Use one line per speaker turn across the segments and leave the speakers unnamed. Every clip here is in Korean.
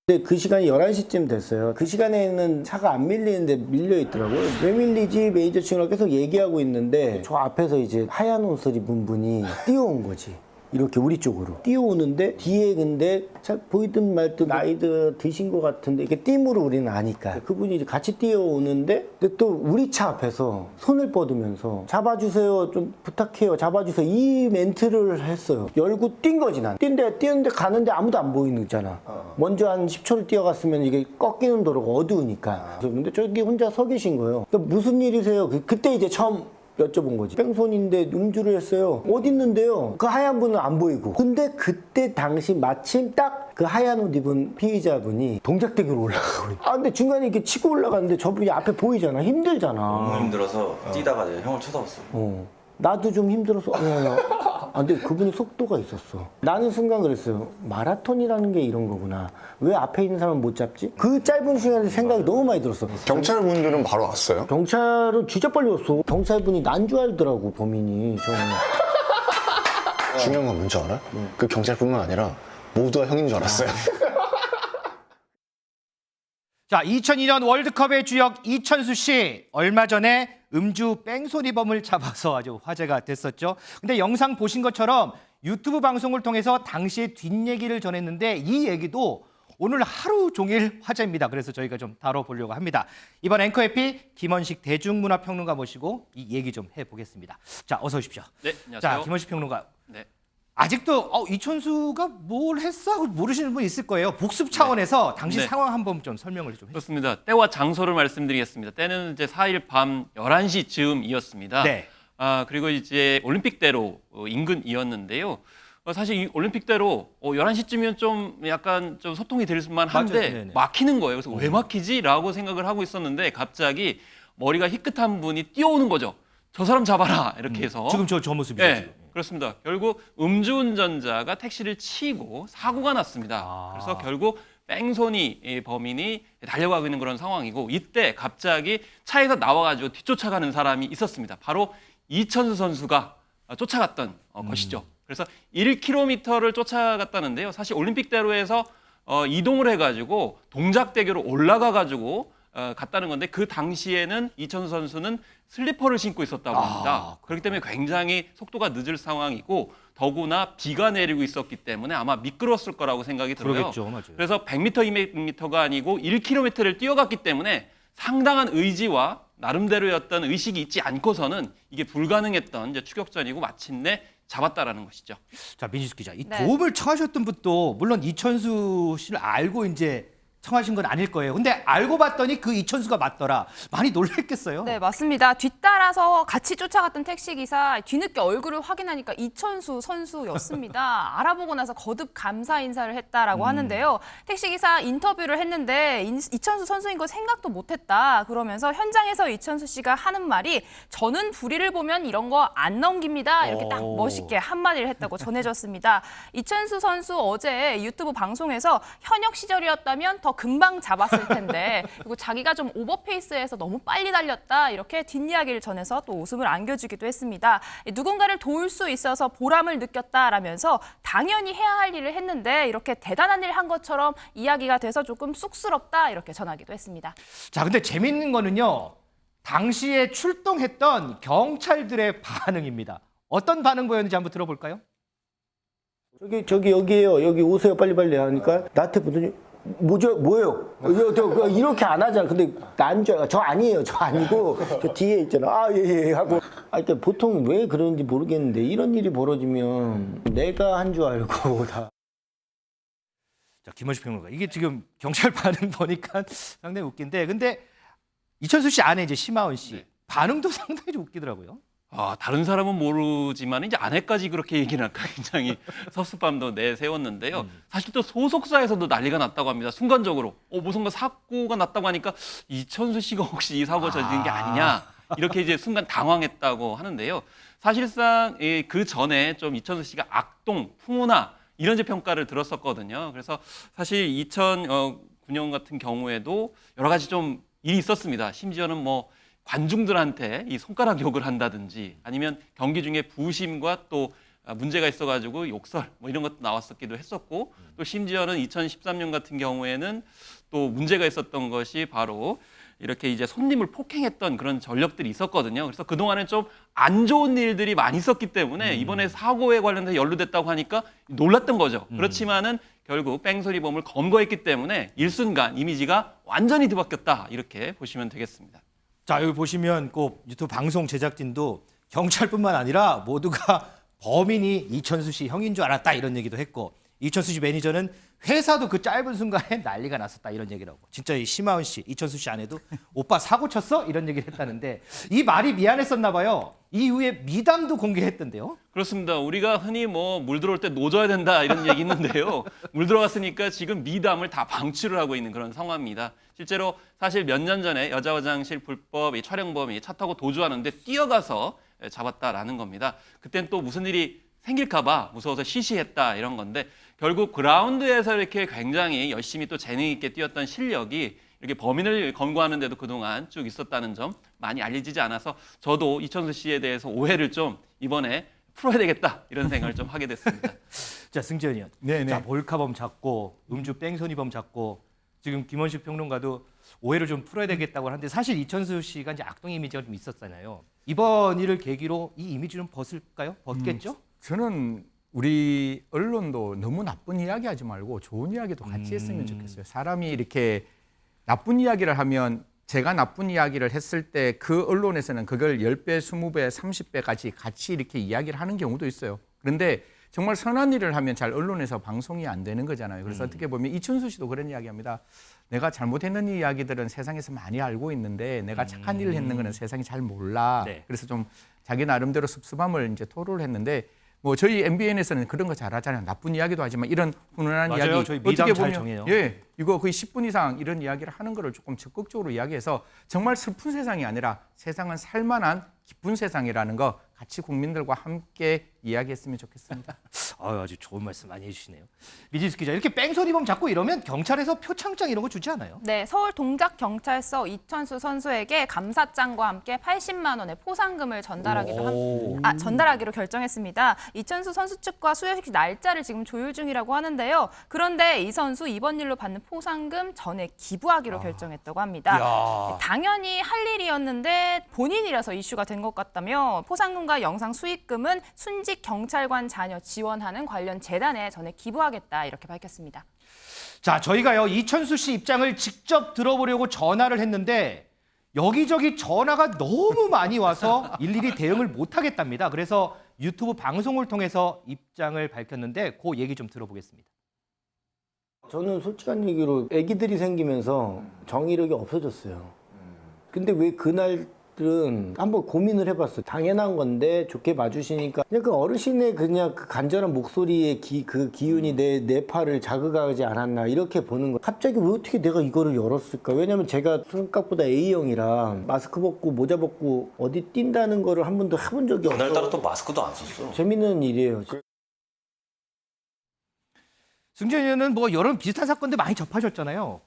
근데 그 시간이 11시쯤 됐어요. 그 시간에는 차가 안 밀리는데 밀려 있더라고요. 왜 밀리지? 매니저 친구랑 계속 얘기하고 있는데 저 앞에서 이제 하얀 옷을 입은 분이 뛰어온 거지. 이렇게 우리 쪽으로 뛰어오는데 뒤에 근데 잘 보이든 말든 나이도 드신 것 같은데 이렇게 띠으로 우리는 아니까 그분이 이제 같이 뛰어오는데 근데 또 우리 차 앞에서 손을 뻗으면서 잡아주세요 좀 부탁해요 잡아주세요 이 멘트를 했어요. 열고 뛴 거지 난. 뛰는데 가는데 아무도 안 보이는 거잖아. 먼저 한 10초를 뛰어갔으면 이게 꺾이는 도로가 어두우니까. 근데 저기 혼자 서 계신 거예요. 그러니까 무슨 일이세요? 그때 이제 처음 여쭤본 거지. 뺑손인데 음주를 했어요. 어디 있는데요? 그 하얀 분은 안 보이고. 근데 그때 당시 마침 딱 그 하얀 옷 입은 피의자분이 동작대교로 올라가고 있어. 근데 중간에 이렇게 치고 올라가는데 저분이 앞에 보이잖아. 힘들잖아.
너무 힘들어서 뛰다가 내가 형을 쳐다봤어.
나도 좀 힘들어서 근데 그분이 속도가 있었어. 나는 순간 그랬어요. 마라톤이라는 게 이런 거구나. 왜 앞에 있는 사람은 못 잡지? 그 짧은 시간에 생각이 너무 많이 들었어.
경찰분들은 바로 왔어요?
경찰은 진짜 빨리 왔어. 경찰분이 난 줄 알더라고 범인이. 저는.
중요한 건 뭔지 알아요? 그 경찰뿐만 아니라 모두가 형인 줄 알았어요.
자, 2002년 월드컵의 주역 이천수 씨 얼마 전에 음주 뺑소니범을 잡아서 아주 화제가 됐었죠. 근데 영상 보신 것처럼 유튜브 방송을 통해서 당시의 뒷얘기를 전했는데 이 얘기도 오늘 하루 종일 화제입니다. 그래서 저희가 좀 다뤄보려고 합니다. 이번 앵커 에피 김원식 대중문화평론가 모시고 이 얘기 좀 해보겠습니다. 자, 어서 오십시오.
네, 안녕하세요.
자, 김원식 평론가.
네.
아직도 이천수가 뭘 했어? 하고 모르시는 분 있을 거예요. 복습 차원에서 당시
네.
상황 한번 좀 설명을 좀 해주세요.
그렇습니다. 때와 장소를 말씀드리겠습니다. 때는 이제 4일 밤 11시쯤이었습니다.
네.
그리고 이제 올림픽대로 인근이었는데요. 사실 이 올림픽대로 11시쯤이면 좀 약간 좀 소통이 될 만한데
맞아요. 네네.
막히는 거예요. 그래서 왜 막히지라고 생각을 하고 있었는데 갑자기 머리가 희끗한 분이 뛰어오는 거죠. 저 사람 잡아라 이렇게 해서.
지금 저 모습이죠.
네,
지금.
그렇습니다. 결국 음주운전자가 택시를 치고 사고가 났습니다. 그래서 결국 뺑소니 범인이 달려가고 있는 그런 상황이고 이때 갑자기 차에서 나와가지고 뒤쫓아가는 사람이 있었습니다. 바로 이천수 선수가 쫓아갔던 것이죠. 그래서 1km를 쫓아갔다는데요. 사실 올림픽대로에서 이동을 해가지고 동작대교로 올라가가지고 갔다는 건데 그 당시에는 이천수 선수는 슬리퍼를 신고 있었다고 합니다. 그렇기 때문에 굉장히 속도가 늦을 상황이고 더구나 비가 내리고 있었기 때문에 아마 미끄러웠을 거라고 생각이 들어요.
그러겠죠, 맞아요.
그래서 100m, 200m가 아니고 1km를 뛰어갔기 때문에 상당한 의지와 나름대로였던 의식이 있지 않고서는 이게 불가능했던 이제 추격전이고 마침내 잡았다라는 것이죠.
자, 민지숙 기자. 이
네.
도움을 청하셨던 분도 물론 이천수 씨를 알고 이제 청하신 건 아닐 거예요. 근데 알고 봤더니 그 이천수가 맞더라. 많이 놀랬겠어요.
네, 맞습니다. 뒤따라서 같이 쫓아갔던 택시기사 뒤늦게 얼굴을 확인하니까 이천수 선수였습니다. 알아보고 나서 거듭 감사 인사를 했다라고 하는데요. 택시기사 인터뷰를 했는데 이천수 선수인 거 생각도 못했다. 그러면서 현장에서 이천수 씨가 하는 말이 저는 불의를 보면 이런 거 안 넘깁니다. 이렇게 딱 멋있게 한마디를 했다고 전해졌습니다. 이천수 선수 어제 유튜브 방송에서 현역 시절이었다면 더 금방 잡았을 텐데 그리고 자기가 좀 오버페이스해서 너무 빨리 달렸다 이렇게 뒷이야기를 전해서 또 웃음을 안겨주기도 했습니다. 누군가를 도울 수 있어서 보람을 느꼈다라면서 당연히 해야 할 일을 했는데 이렇게 대단한 일 한 것처럼 이야기가 돼서 조금 쑥스럽다 이렇게 전하기도 했습니다.
자, 근데 재밌는 거는요. 당시에 출동했던 경찰들의 반응입니다. 어떤 반응 보였는지 한번 들어볼까요?
저기 여기에요. 여기 오세요. 빨리빨리 하니까 나한테 보더니 뭐예요? 이렇게 안 하잖아. 근데 난 줄 알아. 저 아니에요. 저 아니고 저 뒤에 있잖아. 예 하고. 그러니까 보통 왜 그런지 모르겠는데 이런 일이 벌어지면 내가 한 줄 알고 다.
자, 김원식 평론가. 이게 지금 경찰 반응 보니까 상당히 웃긴데 근데 이천수 씨 아내 이제 심하은 씨
네.
반응도 상당히 좀 웃기더라고요.
다른 사람은 모르지만 이제 아내까지 그렇게 얘기를 할까 굉장히 섭섭함도 내세웠는데요. 사실 또 소속사에서도 난리가 났다고 합니다. 순간적으로 무슨 사고가 났다고 하니까 이천수 씨가 혹시 이 사고 저지른 게 아니냐 이렇게 이제 순간 당황했다고 하는데요. 사실상 그 전에 좀 이천수 씨가 악동, 풍우나 이런 이제 평가를 들었었거든요. 그래서 사실 2009년 같은 경우에도 여러 가지 좀 일이 있었습니다. 심지어는 뭐 관중들한테 이 손가락 욕을 한다든지 아니면 경기 중에 부심과 또 문제가 있어가지고 욕설 뭐 이런 것도 나왔었기도 했었고 또 심지어는 2013년 같은 경우에는 또 문제가 있었던 것이 바로 이렇게 이제 손님을 폭행했던 그런 전력들이 있었거든요. 그래서 그동안은 좀 안 좋은 일들이 많이 있었기 때문에 이번에 사고에 관련해서 연루됐다고 하니까 놀랐던 거죠. 그렇지만은 결국 뺑소니범을 검거했기 때문에 일순간 이미지가 완전히 뒤바뀌었다 이렇게 보시면 되겠습니다.
자, 여기 보시면 꼭 유튜브 방송 제작진도 경찰뿐만 아니라 모두가 범인이 이천수 씨 형인 줄 알았다 이런 얘기도 했고 이천수 씨 매니저는 회사도 그 짧은 순간에 난리가 났었다 이런 얘기를 하고 진짜 이 심하은 씨, 이천수 씨 아내도 오빠 사고 쳤어? 이런 얘기를 했다는데 이 말이 미안했었나 봐요. 이후에 미담도 공개했던데요.
그렇습니다. 우리가 흔히 뭐 물 들어올 때 노져야 된다 이런 얘기 있는데요. 물 들어갔으니까 지금 미담을 다 방치를 하고 있는 그런 상황입니다. 실제로 사실 몇 년 전에 여자 화장실 불법 이 촬영범이 차 타고 도주하는데 뛰어가서 잡았다라는 겁니다. 그땐 또 무슨 일이 생길까 봐 무서워서 시시했다 이런 건데 결국 그라운드에서 이렇게 굉장히 열심히 또 재능 있게 뛰었던 실력이 이렇게 범인을 검거하는 데도 그동안 쭉 있었다는 점 많이 알려지지 않아서 저도 이천수 씨에 대해서 오해를 좀 이번에 풀어야 되겠다 이런 생각을 좀 하게 됐습니다.
자, 승재현 의원.
네네.
자, 몰카범 잡고 음주 뺑소니범 잡고 지금 김원식 평론가도 오해를 좀 풀어야 되겠다고 하는데 사실 이천수 씨가 이제 악동 이미지가 좀 있었잖아요. 이번 일을 계기로 이 이미지 좀 벗을까요? 벗겠죠?
저는 우리 언론도 너무 나쁜 이야기 하지 말고 좋은 이야기도 같이 했으면 좋겠어요. 사람이 이렇게 나쁜 이야기를 하면 제가 나쁜 이야기를 했을 때 그 언론에서는 그걸 10배, 20배, 30배까지 같이 이렇게 이야기를 하는 경우도 있어요. 그런데 정말 선한 일을 하면 잘 언론에서 방송이 안 되는 거잖아요. 그래서 어떻게 보면 이춘수 씨도 그런 이야기합니다. 내가 잘못했는 이야기들은 세상에서 많이 알고 있는데 내가 착한 일을 했는 거는 세상이 잘 몰라.
네.
그래서 좀 자기 나름대로 섭섭함을 이제 토로를 했는데 뭐 저희 MBN에서는 그런 거 잘하잖아요. 나쁜 이야기도 하지만 이런 훈훈한
맞아요.
이야기
저희 미담 잘 정해요.
예, 이거 거의 10분 이상 이런 이야기를 하는 거를 조금 적극적으로 이야기해서 정말 슬픈 세상이 아니라 세상은 살만한 기쁜 세상이라는 거 같이 국민들과 함께 이야기했으면 좋겠습니다.
아주 좋은 말씀 많이 해주시네요. 미지수 기자, 이렇게 뺑소니범 잡고 이러면 경찰에서 표창장 이런 거 주지 않아요?
네, 서울 동작경찰서 이천수 선수에게 감사장과 함께 80만 원의 포상금을 전달하기로 결정했습니다. 이천수 선수 측과 수여식 날짜를 지금 조율 중이라고 하는데요. 그런데 이 선수 이번 일로 받는 포상금 전액 기부하기로 결정했다고 합니다.
이야.
당연히 할 일이었는데 본인이라서 이슈가 된 것 같다며 포상금과 영상 수익금은 순직 경찰관 자녀 지원하는 관련 재단에 전액 기부하겠다 이렇게 밝혔습니다.
자, 저희가요 이천수 씨 입장을 직접 들어보려고 전화를 했는데 여기저기 전화가 너무 많이 와서 일일이 대응을 못 하겠답니다. 그래서 유튜브 방송을 통해서 입장을 밝혔는데 그 얘기 좀 들어보겠습니다.
저는 솔직한 얘기로 아기들이 생기면서 정의력이 없어졌어요. 근데 왜 그날들은 한번 고민을 해봤어요. 당연한 건데 좋게 봐주시니까 그냥 그 어르신의 그냥 그 간절한 목소리의 그 기운이 내 팔을 자극하지 않았나 이렇게 보는 거. 갑자기 왜 어떻게 내가 이거를 열었을까? 왜냐면 제가 생각보다 A형이라 마스크 벗고 모자 벗고 어디 뛴다는 거를 한 번도 해본 적이 없어요.
그날따라 또 마스크도 안 썼어.
재밌는 일이에요.
승재현 의원은 뭐 여러 비슷한 사건들 많이 접하셨잖아요.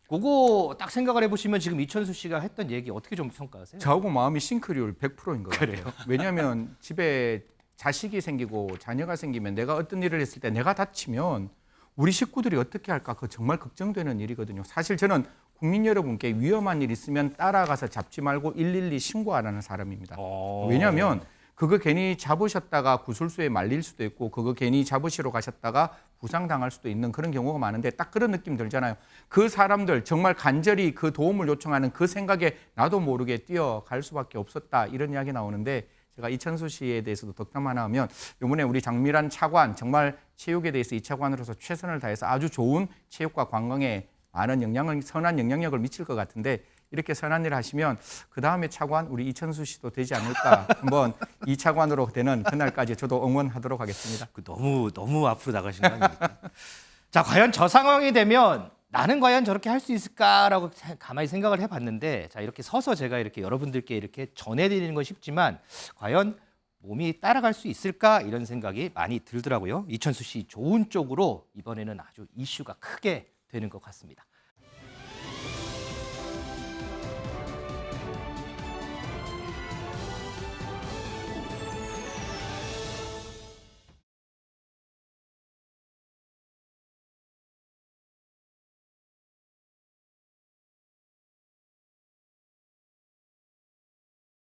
그거 딱 생각을 해보시면 지금 이천수 씨가 했던 얘기 어떻게 좀 평가하세요?
저하고 마음이 싱크리율 100%인 것 같아요. 왜냐하면 집에 자식이 생기고 자녀가 생기면 내가 어떤 일을 했을 때 내가 다치면 우리 식구들이 어떻게 할까 그거 정말 걱정되는 일이거든요. 사실 저는 국민 여러분께 위험한 일 있으면 따라가서 잡지 말고 112 신고하라는 사람입니다. 왜냐하면 그거 괜히 잡으셨다가 구술소에 말릴 수도 있고 그거 괜히 잡으시러 가셨다가 부상당할 수도 있는 그런 경우가 많은데 딱 그런 느낌 들잖아요. 그 사람들 정말 간절히 그 도움을 요청하는 그 생각에 나도 모르게 뛰어갈 수밖에 없었다 이런 이야기 나오는데 제가 이천수 씨에 대해서도 덕담 하나 하면 이번에 우리 장미란 차관 정말 체육에 대해서 이 차관으로서 최선을 다해서 아주 좋은 체육과 관광에 많은 선한 영향력을 미칠 것 같은데 이렇게 선한 일을 하시면 그 다음에 차관 우리 이천수 씨도 되지 않을까 한번 이 차관으로 되는 그날까지 저도 응원하도록 하겠습니다.
너무 앞으로 나가신 거 아닙니까? 자, 과연 저 상황이 되면 나는 과연 저렇게 할 수 있을까라고 가만히 생각을 해봤는데 자 이렇게 서서 제가 이렇게 여러분들께 이렇게 전해드리는 건 쉽지만 과연 몸이 따라갈 수 있을까 이런 생각이 많이 들더라고요. 이천수 씨 좋은 쪽으로 이번에는 아주 이슈가 크게 되는 것 같습니다.